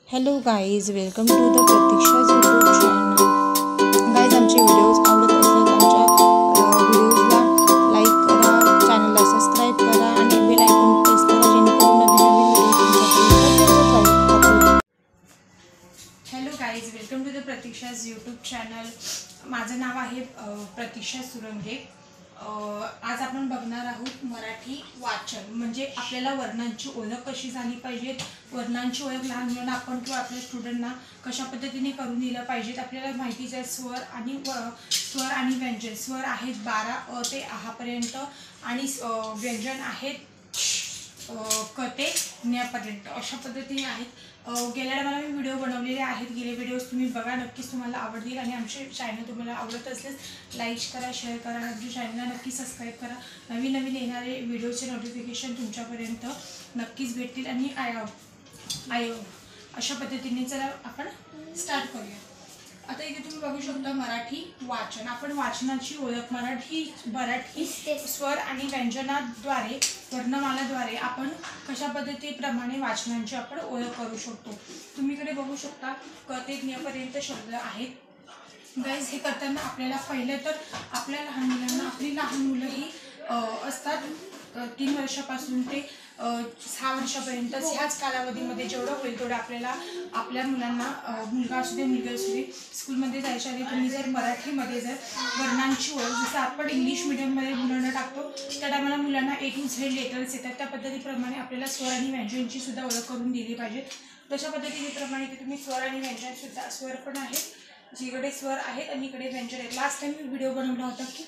Hello guys, welcome to the Pratiksha's YouTube channel. Guys, आमचे videos आवडत असल्यास आमच्या व्हिडिओजला लाईक करा, चॅनलला सबस्क्राईब करा आणि बेल आयकॉन प्रेस करा जेणेकरून नवीन व्हिडिओ तुमच्यापर्यंत. Hello guys, welcome to the Pratiksha's YouTube channel. माझं नाव आहे प्रतीक्षा सुरंगे. आज आपण बघणार आहोत मराठी वाचन. म्हणजे आपल्याला वर्णांची ओळख कशी झाली पाहिजे, वर्णांची ओळख लहान मुलांना आपण किंवा आपल्या स्टुडंटना कशा पद्धतीने करून दिलं पाहिजेत. आपल्याला माहितीच आहे स्वर आणि व्यंजन. स्वर आहेत 12 अ ते आहापर्यंत आणि व्यंजन आहेत क ते न्यापर्यंत. अशा पद्धतीने आहेत. गेल्या मला मी व्हिडिओ बनवलेले आहेत. गेले व्हिडिओज तुम्ही बघा, नक्कीच तुम्हाला आवडतील. आणि आमचे चॅनल तुम्हाला आवडत असल्यास लाईक करा, शेअर करा, आमच्या चॅनलला नक्की सबस्क्राईब करा. नवीन येणारे व्हिडिओचे नोटिफिकेशन तुमच्यापर्यंत नक्कीच भेटतील. आणि अशा पद्धतीने चला आपण स्टार्ट करूया. आता इथे तुम्ही बघू शकता मराठी वाचन. आपण वाचनाची ओळख मराठी स्वर आणि व्यंजनाद्वारे, वर्णमालाद्वारे आपण कशा पद्धतीप्रमाणे वाचनांची आपण ओळख करू शकतो. तुम्ही इकडे बघू शकता क ते ज्ञपर्यंत शब्द आहेत. गाईज, हे करताना आपल्याला पहिलं तर आपल्या लहान मुलांना, आपली लहान मुलं ही असतात 3 वर्षापासून ते 6 वर्षापर्यंत. ह्याच कालावधीमध्ये जेवढं होईल तेवढं आपल्याला आपल्या मुलांना, मुलगा असू दे मुलगी असू दे, स्कूलमध्ये जायच्या आधी तुम्ही जर मराठीमध्ये जर वर्णांची ओळख, जसं आपण इंग्लिश मिडियममध्ये मुलांना टाकतो त्या टायमाला मुलांना A to Z लेटर्स येतात, त्या पद्धतीप्रमाणे आपल्याला स्वर आणि व्यंजनची सुद्धा ओळख करून दिली पाहिजे. तशा पद्धतीप्रमाणे तुम्ही स्वर आणि व्यंजनसुद्धा, स्वर पण आहेत, जिकडे स्वर आहेत आणि इकडे व्यंजन आहेत. लास्ट टाइम मी व्हिडिओ बनवला होता की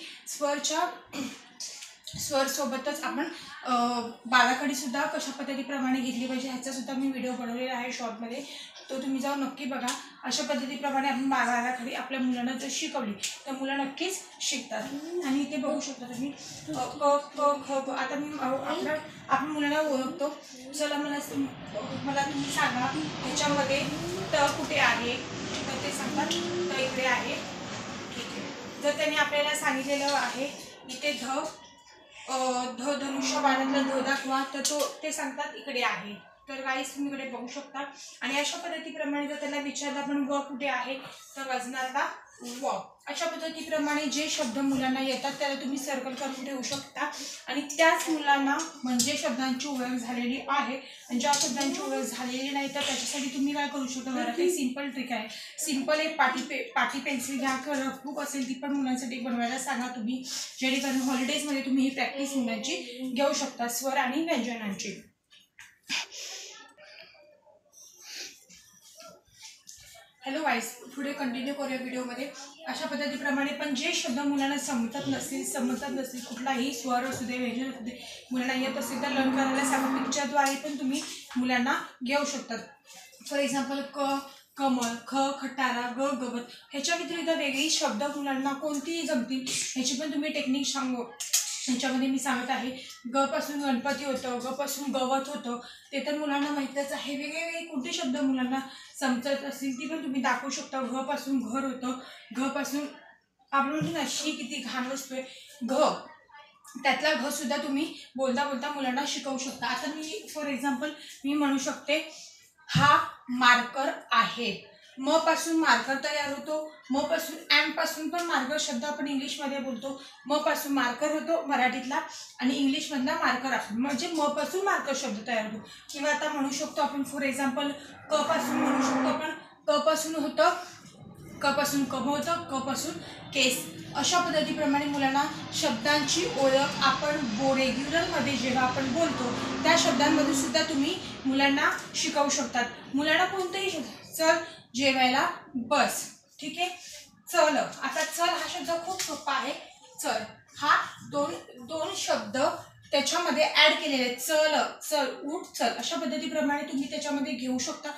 स्वरसोबतच आपण बाळाकडे सुद्धा कशा पद्धतीप्रमाणे घेतली पाहिजे ह्याचा सुद्धा मी व्हिडिओ बनवलेला आहे शॉर्टमध्ये, तो तुम्ही जाऊन नक्की बघा. अशा पद्धतीप्रमाणे आपण बाळाकडे आपल्या मुलांना जर शिकवली तर मुलं नक्कीच शिकतात. आणि इथे बघू शकता तुम्ही क क ख. आता मी आपण मुलांना ओळखतो. चला मला तुम्ही सांगा ह्याच्यामध्ये त कुठे आहे, तर ते सांगतात त इकडे आहे. ठीक आहे. जर त्यांनी आपल्याला सांगितलेलं आहे इथे धनुष्य बाणातला ध दाखवा, तर ते सांगतात इकडे आहे. तर गाईस तुम्ही इकडे बघू शकता. आणि अशा पद्धतीप्रमाणे जर त्यांना विचारलं आपण व कुठे आहे, तर वाजणारा व. अशा पद्धतीप्रमाणे जे शब्द मुलांना येतात त्याला तुम्ही सर्कल करून ठेवू शकता. आणि त्याच मुलांना म्हणजे शब्दांची ओळख झालेली आहे. आणि ज्या शब्दांची ओळख झालेली नाही तर त्याच्यासाठी तुम्ही काय करू शकता, घरात एक सिंपल ट्रिक आहे. सिंपल एक पाटी पेन्सिल घ्या, रफबुक असेल ती पण मुलांसाठी बनवायला सांगा तुम्ही, जेणेकरून हॉलिडेजमध्ये तुम्ही ही प्रॅक्टिस मुलांची घेऊ शकता स्वर आणि व्यंजनांची. हॅलो गाईस, पुढे कंटिन्यू करूया व्हिडिओमध्ये. अशा पद्धतीप्रमाणे पण जे शब्द मुलांना समजत नसतील, कुठलाही स्वर असू दे, व्यंजन असू दे, मुलांना येत असेल तर लर्न करायला सांगा. पिक्चरद्वारे पण तुम्ही मुलांना घेऊ शकतात. फॉर एक्झाम्पल कमळ, खटारा, गवत. ह्याच्या व्यतिरिक्त वेगळी शब्द मुलांना कोणतीही जमतील ह्याची पण तुम्ही टेक्निक सांगू. ह्याच्यामध्ये मी सांगत आहे ग पासून गणपती होतं, ग पासून गवत होतं, ते तर मुलांना माहितीच आहे. वेगवेगळे कोणते शब्द मुलांना समजत असतील ती पण तुम्ही दाखवू शकता. घ पासून घर होतं, घ पासून आपण म्हणतो ना शी किती घाण वस्तू आहे, घ, त्यातला घ सुद्धा तुम्ही बोलता बोलता मुलांना शिकवू शकता. आता मी फॉर एक्झाम्पल मी म्हणू शकते हा मार्कर आहे. म पासून मार्कर तयार होतो. म पासून एम पासून पण मार्कर शब्द आपण इंग्लिशमध्ये बोलतो. म पासून मार्कर होतो मराठीतला आणि इंग्लिशमधला मार्कर आपण, म्हणजे म पासून मार्कर शब्द तयार होतो. किंवा आता म्हणू शकतो आपण फॉर एक्झाम्पल क पासून म्हणू शकतो आपण क पासून होतं, क पासून कम होतं, क पासून केस. अशा पद्धतीप्रमाणे मुलांना शब्दांची ओळख आपण रेग्युलरमध्ये जेव्हा आपण बोलतो त्या शब्दांमध्ये सुद्धा तुम्ही मुलांना शिकवू शकतात. मुलांना कोणतेही शब्द, चल जेवायला बस, ठीक आहे. चल, आता चल हा शब्द खूप सोपा आहे. चल हा दोन शब्द त्याच्यामध्ये ऍड केलेले आहेत. चल, उठ, चल. अशा पद्धतीप्रमाणे तुम्ही त्याच्यामध्ये घेऊ शकता.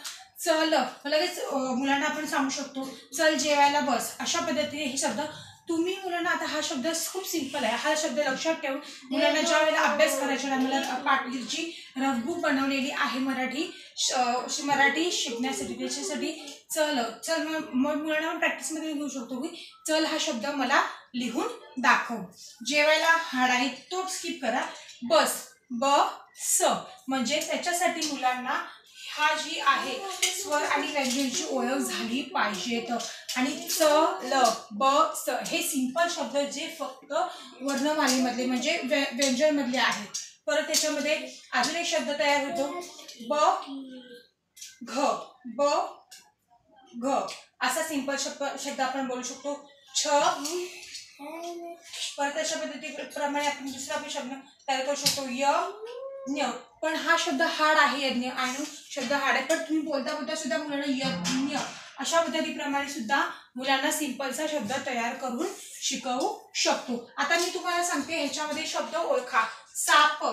चल लगेच मुलांना आपण सांगू शकतो चल जेवायला बस. अशा पद्धतीने हे शब्द तुम्ही मुलांना, आता हा शब्द खूप सिंपल आहे, हा शब्द लक्षात ठेवून मुलांना ज्या वेळेला अभ्यास करायच्या टायमाला पाटीची रफबुक बनवलेली आहे मराठी शिकण्यासाठी, त्याच्यासाठी चल मग मुलांना प्रॅक्टिसमध्ये घेऊ शकतो की चल हा शब्द मला लिहून दाखव. जेवायला हाड आहे तो स्किप करा. बस, ब स, म्हणजे त्याच्यासाठी मुलांना हा जी आहे स्वर आणि व्यंजनची ओळख झाली पाहिजेत. आणि च ल ब स हे सिंपल शब्द जे फक्त वर्णमालेमधले म्हणजे व्यंजन मधले आहेत. परत त्याच्यामध्ये अजून एक शब्द तयार होतो ब घ ब घ असा सिंपल शब्द आपण बोलू शकतो. छ परत अशा पद्धतीप्रमाणे आपण दुसरा पण शब्द तयार करू शकतो य न्य. पण हा शब्द हाड आहे यज्ञ आणि शब्द हाड आहे, पण तुम्ही बोलता बोलता सुद्धा मुलांना यज्ञ अशा पद्धतीप्रमाणे सुद्धा मुलांना सिंपलचा शब्द तयार करून शिकवू शकतो. आता मी तुम्हाला सांगते ह्याच्यामध्ये शब्द ओळखा. साप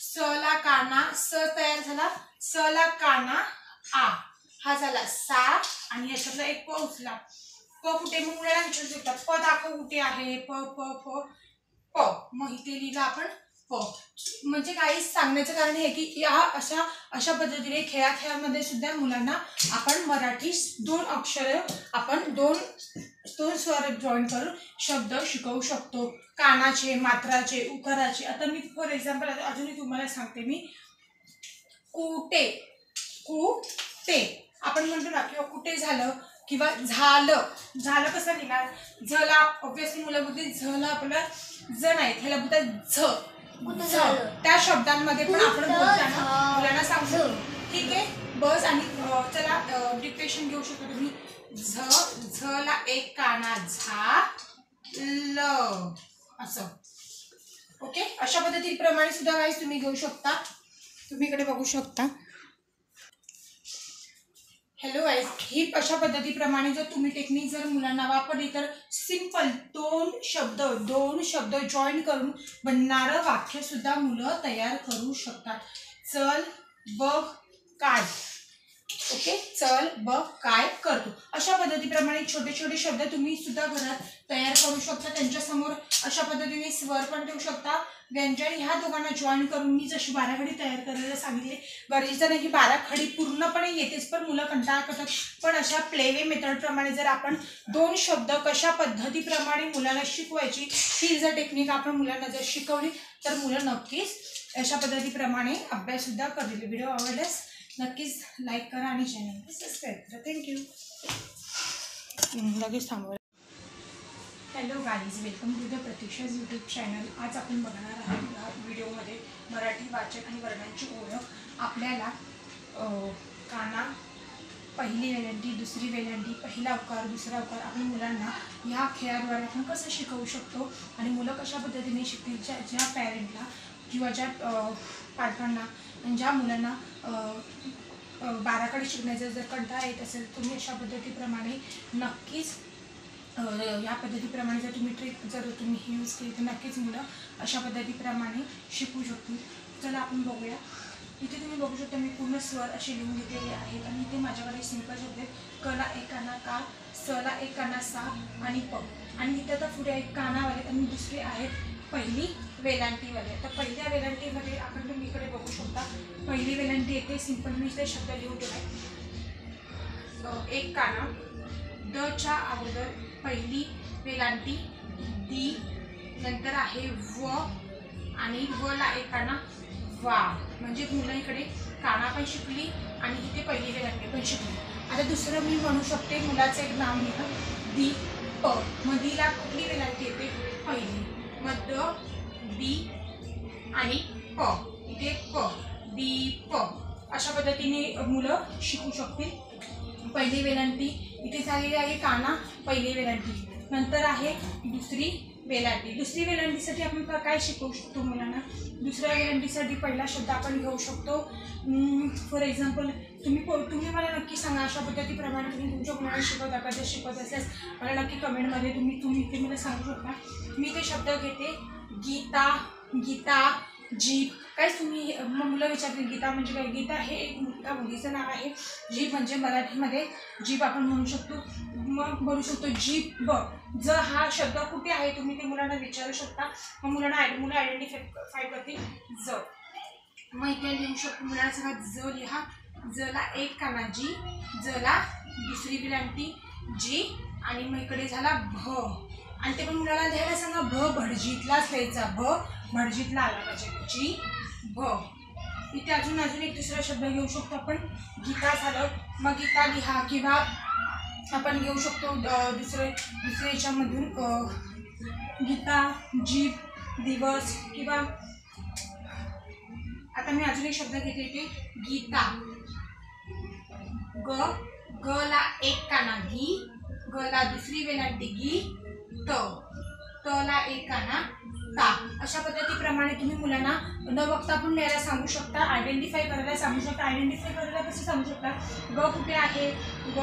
स ला काना स तयार झाला, स ला काना आ हा झाला सा आणि याच्यातला एक प उचला. प कुठे मग मुलांना विचारू शकतात प दाखव कुठे आहे प प प प मग इथे लिहिलं आपण प. म्हणजे काही सांगण्याचं कारण हे की या अशा पद्धतीने खेळामध्ये सुद्धा मुलांना आपण मराठी 2 अक्षर आपण दोन स्वर जॉईन करून शब्द शिकवू शकतो. कानाचे, मात्राचे, उकाराचे. आता मी फॉर एक्झाम्पल अजूनही तुम्हाला सांगते मी कुटे कुटे आपण म्हणतो ना किंवा कुठे झालं किंवा झालं. झालं कसं लिहिणार झला ऑब्विसली मुलं बोलते झला आपलं ज नाही ह्याला बोलतात झ. त्या शब्दांमध्ये पण आपण बोलताना मुलांना सांगतो. ठीक आहे बस. आणि चला डिक्टेशन घेऊ शकतो तुम्ही. झ झला एक काना झा ल असं. ओके अशा पद्धतीप्रमाणे सुद्धा काही तुम्ही घेऊ शकता. तुम्ही इकडे बघू शकता. हॅलो गाईज, ही अशा पद्धतीप्रमाणे जर तुम्ही टेक्निक जर मुलांना वापरली तर सिंपल 2 शब्द जॉईन करून बनणारं वाक्य सुद्धा मुलं तयार करू शकतात. चल बघ काय. ओके चल बघ काय करतो. अशा पद्धतीप्रमाणे छोटे छोटे शब्द तुम्ही सुद्धा घरात तयार करू शकता. त्यांच्यासमोर अशा पद्धतीने स्वर पण ठेवू शकता. व्यंजन ह्या दोघांना जॉईन करून मी जशी बाराखडी तयार करायला सांगितली गरजेचं नाही की बाराखडी पूर्णपणे येतेच पण मुलं कंटाळा करतात. पण अशा प्लेवे मेथडप्रमाणे जर आपण 2 शब्द कशा पद्धतीप्रमाणे मुलांना शिकवायची ही जर टेक्निक आपण मुलांना जर शिकवली तर मुलं नक्कीच अशा पद्धतीप्रमाणे अभ्यास सुद्धा करतील. व्हिडिओ आवडल्यास नक्कीच लाईक करा आणि चॅनलला सबस्क्राईब करा. थँक्यू. लगेच थांबवा. Hello guys, welcome to the Pratiksha's YouTube channel. आज आपण बघणार आहोत या व्हिडिओमध्ये मराठी वाचन आणि वर्णांची ओळख. आपल्याला काना पहिली वेलांटी, दुसरी वेलांटी, पहिला उकार, दुसरा उकार आपण मुलांना ह्या खेळाद्वारे आपण कसं शिकवू शकतो आणि मुलं कशा पद्धतीने शिकतील. ज्या पॅरेंटला किंवा ज्या पालकांना ज्या मुलांना बाराखडी शिकण्याचा जर कंटाळा येत असेल तुम्ही अशा पद्धतीप्रमाणे नक्कीच या पद्धतीप्रमाणे जर तुम्ही ट्रिक जर तुम्ही यूज केली तर नक्कीच मुलं अशा पद्धतीप्रमाणे शिकू शकतील. चला आपण बघूया. इथे तुम्ही बघू शकता मी पूर्ण स्वर असे लिहून घेतलेले आहेत आणि इथे माझ्याकडे सिंपल शब्द आहेत. कला एक काना का, सला एक काना सा आणि प. आणि इथे आता पुढे एक कानावाले आणि दुसरे आहेत पहिली वेलांटीवाले. तर पहिल्या वेलांटीमध्ये आपण तुम्ही इकडे बघू शकता पहिली वेलांटी येते. सिंपल मी इथे शब्द लिहून ठेवला. एक काना द च्या अगोदर पहिली वेलांटी दी, नंतर आहे व आणि व ला एक काना वा. म्हणजे मुलं इकडे काना पण शिकली आणि इथे पहिली वेलांटी पण शिकली. आता दुसरं मी म्हणू शकते मुलाचं एक नाव लिहिलं दी प. मग दीला कुठली वेलांटी येते पहिली. मग द दी आणि प. इथे प दीप अशा पद्धतीने मुलं शिकू शकतील. पहिली वेलांटी इथे झालेली आहे काना पहिली वेलांटी. नंतर आहे दुसरी वेलांटी. दुसरी वेलांटीसाठी आपण काय शिकवू शकतो मुलांना. दुसऱ्या वेलांटीसाठी पहिला शब्द आपण घेऊ शकतो. फॉर एक्झाम्पल तुम्ही मला नक्की सांगा अशा पद्धतीप्रमाणे तुम्ही तुमच्या मुलांना शिकवता का. जर शिकवत असल्यास मला नक्की कमेंटमध्ये तुम्ही ते मला सांगू शकता. मी ते शब्द घेते गीता, गीता, जीप. काय तुम्ही मग मुलं विचारतील गीता म्हणजे काय. गीता हे एक मुलीचं नाव आहे. जीप म्हणजे मराठीमध्ये जीप आपण म्हणू शकतो. मग म्हणू शकतो जीप ब. ज हा शब्द कुठे आहे तुम्ही ते मुलांना विचारू शकता. मग मुलं आयडेंटिफाय करतील ज. मग इथे लिहू शकतो मुलांना सांगा ज लिहा. जला एक काना जी, जला दुसरी वेलांटी जी आणि मग इकडे झाला भ. आणि ते पण मुलाला लिहायला सांगा भ भटजीतलाच लिहायचा. भ भटजीतला आला पाहिजे. जी भ. इथे अजून एक दुसरा शब्द घेऊ शकतो आपण. गीता झालं, मग गीता लिहा किंवा आपण घेऊ शकतो दुसऱ्या याच्यामधून गीता, जीव, दिवस किंवा आता मी अजून एक शब्द घेते इथे गीता. ग ला एक काना गी, ग ला दुसरी वेलांटी गी, त ला एक काना ता. अशा पद्धतीप्रमाणे तुम्ही मुलांना न बघता पण लिहायला सांगू शकता, आयडेंटिफाय करायला सांगू शकता. आयडेंटिफाय करायला कसं सांगू शकता, ग कुठे आहे, ग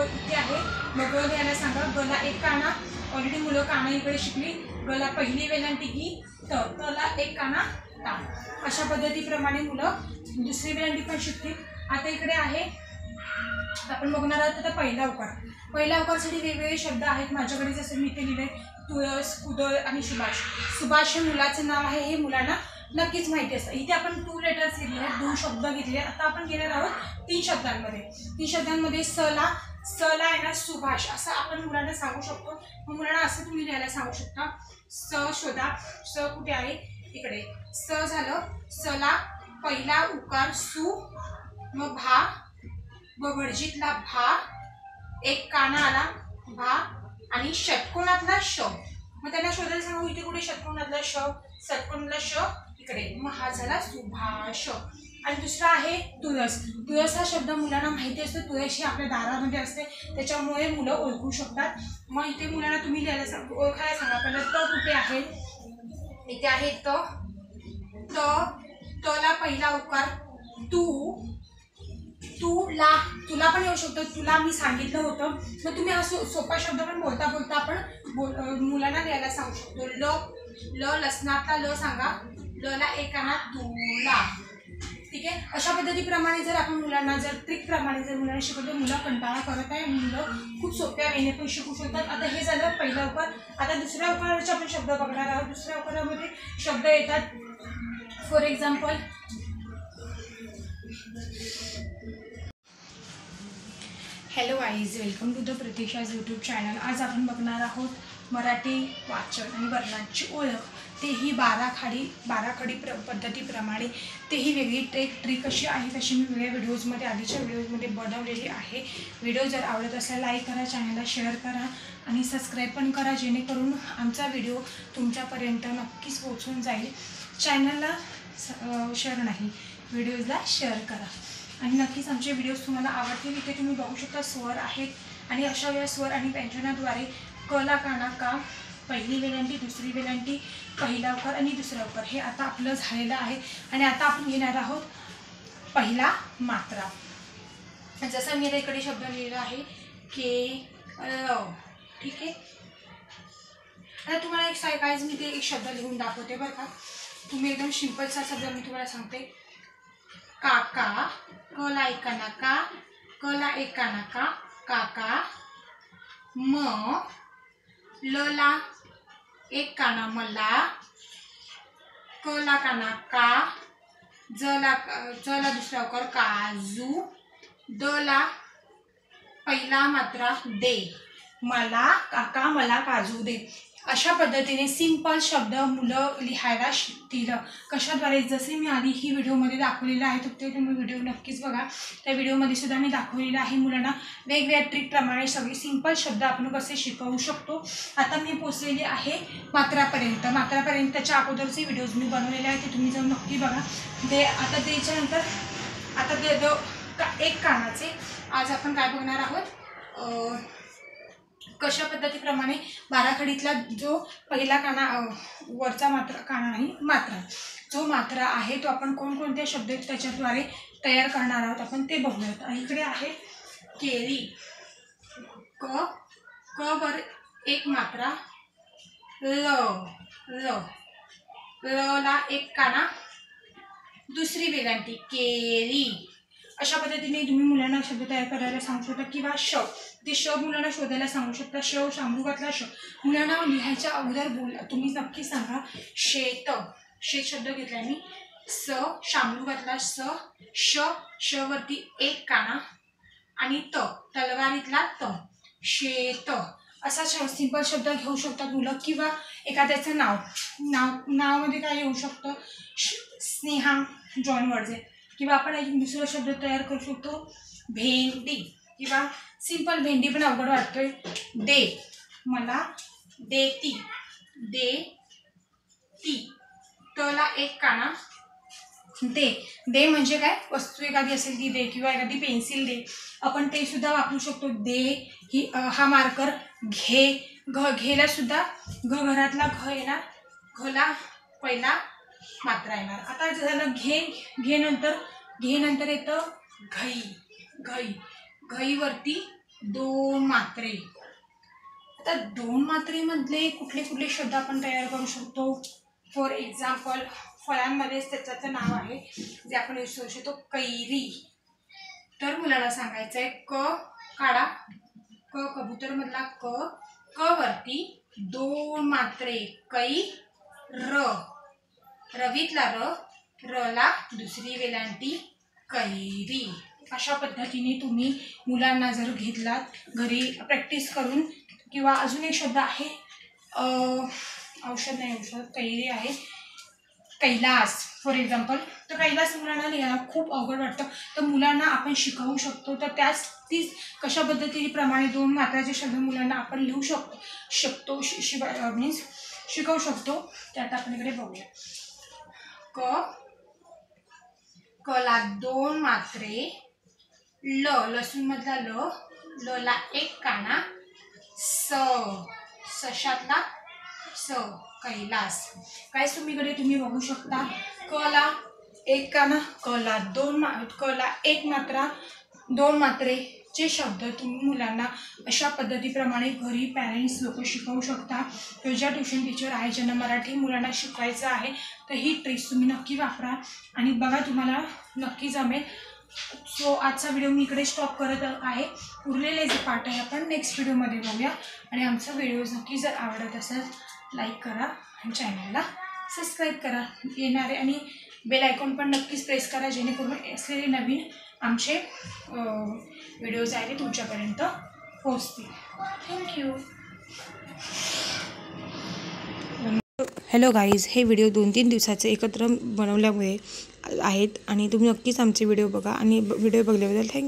इथे आहे, मग ग लिहायला सांगा. ग ला एक काना, ऑलरेडी मुलं काना इकडे शिकली. ग ला पहिली वेलांटी गी, त ला एक काना ता. अशा पद्धतीप्रमाणे मुलं दुसरी वेलांटी पण शिकतील. आता इकडे आहे आपण बघणार आहोत आता पहिला उकार. पहिल्या उकारसाठी वेगवेगळे शब्द आहेत माझ्याकडे, जसं मी इथे लिहिलंय तुळस, कुदळ आणि सुभाष. सुभाष हे मुलाचं नाव आहे, हे मुलांना नक्कीच माहिती असतं. इथे आपण 2 लेटर्स घेतले आहेत, 2 शब्द घेतले. आता आपण घेणार आहोत 3 शब्दांमध्ये. 3 शब्दांमध्ये स ला आहे ना सुभाष असं आपण मुलांना सांगू शकतो. मग मुलांना असं तुम्ही लिहायला सांगू शकता. स शोधा, स कुठे आहे इकडे. स झालं, स ला पहिला उकार सु, मग भा, बभडजीतला भा, एक काना आला भा आणि षटकोनातला श. मग त्यांना शोधायला सांगू इथे कुठे षटकोनातला श, षटकोनातला श इकडे. मग हा झाला सुभाष. आणि दुसरा आहे तुळस. तुळस हा शब्द मुलांना माहिती असतो. तुळस ही आपल्या दारामध्ये असते, त्याच्यामुळे मुलं ओळखू शकतात. मग इथे मुलांना तुम्ही लिहायला ओळखायला सांगा. पहिला त कुठे आहे, इथे आहे त ला पहिला उकार तू, तुला पण येऊ शकतो. तुला मी सांगितलं होतं. मग तुम्ही हा सोपा शब्द पण बोलता आपण मुलांना लिहायला सांगू शकतो. ल लसणातला ल सांगा, ल ला एक काना तुला. ठीक आहे. अशा पद्धतीप्रमाणे जर आपण मुलांना ट्रिकप्रमाणे जर मुलांना शिकवतो, मुलं कंटाळा करत आहे, मुलं खूप सोप्या वेने पण शिकू शकतात. आता हे झालं पहिला उकार. आता दुसऱ्या उकाराचे आपण शब्द बघणार आहोत. दुसऱ्या उकारामध्ये शब्द येतात. For example hello guys, welcome to the Pratiksha's YouTube channel. आज आपण बघणार आहोत मराठी वाचन आणि वर्णांची ओळख, तेही बाराखडी पद्धतीप्रमाणे. तेही वेगळी ट्रिक कशी आहे तशी मी वेगळ्या व्हिडिओजमध्ये आधीच्या व्हिडिओजमध्ये बनवलेली आहे. व्हिडिओ जर आवडत असेल लाईक करा, चॅनलला शेअर करा आणि सबस्क्राईब पण करा, जेणेकरून आमचा व्हिडिओ तुमच्यापर्यंत नक्कीच पोहोचून जाईल. चॅनलला शेअर नाही, व्हिडिओजला शेअर करा आणि नक्कीच आमचे व्हिडिओज तुम्हाला आवडतील. इथे तुम्ही बघू शकता स्वर आहेत आणि अशा वेळेस स्वर आणि व्यंजनाद्वारे क ला काना का, पहिली वेलांटी, दुसरी वेलांटी, पहिला उकार आणि दुसरा उकार हे आता आपलं झालेलं आहे. आणि आता आपण घेणार आहोत पहिला मात्रा. जसं मी इकडे शब्द लिहिला आहे के ल. ठीक आहे. आता तुम्हाला एक मी ते एक शब्द लिहून दाखवते बरं का. तुम्ही एकदम सिंपलचा शब्द मी तुम्हाला सांगते. काका, क ला एक काना का, क ला एक काना का, काका. म ल ला एक काना मला, क ला काना का, ज ला दुसरा उकार काजू, द ला पहिला मात्रा दे, मला काका मला काजू दे. अशा पद्धतीने सिंपल शब्द मुलं लिहायला शिकतील. कशाद्वारे, जसे मी आधी ही व्हिडिओमध्ये दाखवलेलं आहे, तर ते तुम्ही व्हिडिओ नक्कीच बघा. त्या व्हिडिओमध्ये सुद्धा मी दाखवलेलं आहे मुलांना वेगवेगळ्या ट्रिकप्रमाणे सगळे सिंपल शब्द आपण कसे शिकवू शकतो. आता मी पोचलेली आहे मात्रापर्यंत. त्याच्या अगोदरचे व्हिडिओज मी बनवलेले आहेत, ते तुम्ही जाऊन नक्की बघा. आता त्याच्यानंतर एक कानाचे आज आपण काय बघणार आहोत. कशा पद्धतीप्रमाणे बाराखडीतला जो पहिला काना, वरचा काना नाही मात्रा, जो मात्रा आहे तो आपण कोणकोणते शब्द त्याच्याद्वारे तयार करणार आहोत आपण ते बघूयात. इकडे आहे केळी. क वर एक मात्रा ल ला एक काना, दुसरी वेलांटी केळी. अशा पद्धतीने तुम्ही मुलांना शब्द तयार करायला सांगू शकता. किंवा श, ते श मुलांना शोधायला सांगू शकता. शामृगातला श मुलांना लिहायच्या अगोदर तुम्ही नक्की सांगा. शेत शब्द घेतला मी. स शामृगातला श वरती एक काना आणि तलवारीतला त, शेत. असा सिंपल शब्द घेऊ शकतात मुलं, किंवा एखाद्याचं नावामध्ये काय येऊ शकतं, स्नेहा जॉन वर्डे, किंवा आपण एक दुसरा शब्द तयार करू शकतो भेंडी, किंवा सिंपल भेंडी पण अवघड वाटतोय, दे, मला देती, दे ती, तला एक काना, दे म्हणजे काय, वस्तू एखादी असेल ती दे, किंवा एखादी पेन्सिल दे, आपण ते सुद्धा वापरू शकतो, दे ही हा मार्कर, घेला सुद्धा घरातला घ येणार, घला पहिला मात्रा येणार. आता झालं घे नंतर येतं घई वरती 2 मात्रे. आता 2 मात्रेमधले कुठले शब्द आपण तयार करू शकतो. फॉर एक्झाम्पल फळांमध्येच त्याचं नाव आहे जे आपण यूज करू शकतो, कैरी. तर मुलाला सांगायचं आहे क काढा, कबूतर मधला क वरती 2 मात्रे, कै रवीतला रला दुसरी वेलांटी कैरी. अशा पद्धतीने तुम्ही मुलांना जर घेतलात घरी प्रॅक्टिस करून, किंवा अजून एक शब्द आहे औषध कैरी आहे, कैलास फॉर एक्झाम्पल. तर कैलास मुलांना लिहायला खूप अवघड वाटतं, तर मुलांना आपण शिकवू शकतो. तर तीच कशा पद्धतीप्रमाणे 2 मात्राचे शब्द मुलांना आपण लिहू शकतो मीन्स शिकवू शकतो. त्यात आपण इकडे बघूया. कला 2 मात्रे, लसूण मधला लला 1 काना, सशातला स, कैलास. काय तुम्ही बघू शकता, कला 1 काना, कला 1 मात्रा, 2 मात्रेचे शब्द तुम्ही मुलांना अशा पद्धतीप्रमाणे घरी पॅरेंट्स लोक शिकवू शकता. तुझ्या ट्युशन टीचर आहे ज्यांना मराठी मुलांना शिकवायचं आहे, तर ही ट्रिक्स तुम्ही नक्की वापरा आणि बघा, तुम्हाला नक्की जमेल. सो आजचा व्हिडिओ मी इकडे स्टॉप करत आहे. उरलेले जे पार्ट आहे आपण नेक्स्ट व्हिडिओमध्ये बघूया. आणि आमचा व्हिडिओ नक्की जर आवडत असेल लाईक करा आणि चॅनलला सबस्क्राईब करा. येणारे आणि बेल आयकॉन पण नक्कीच प्रेस करा, जेणेकरून असलेले नवीन आमचे व्हिडिओज आहे ते तुमच्यापर्यंत पोहोचतील. थँक्यू. हॅलो गाईज, हे व्हिडिओ 2-3 दिवसाचे एकत्र बनवल्यामुळे आहेत आणि तुम्ही नक्कीच आमचे व्हिडिओ बघा आणि व्हिडिओ बघल्याबद्दल थँक्यू.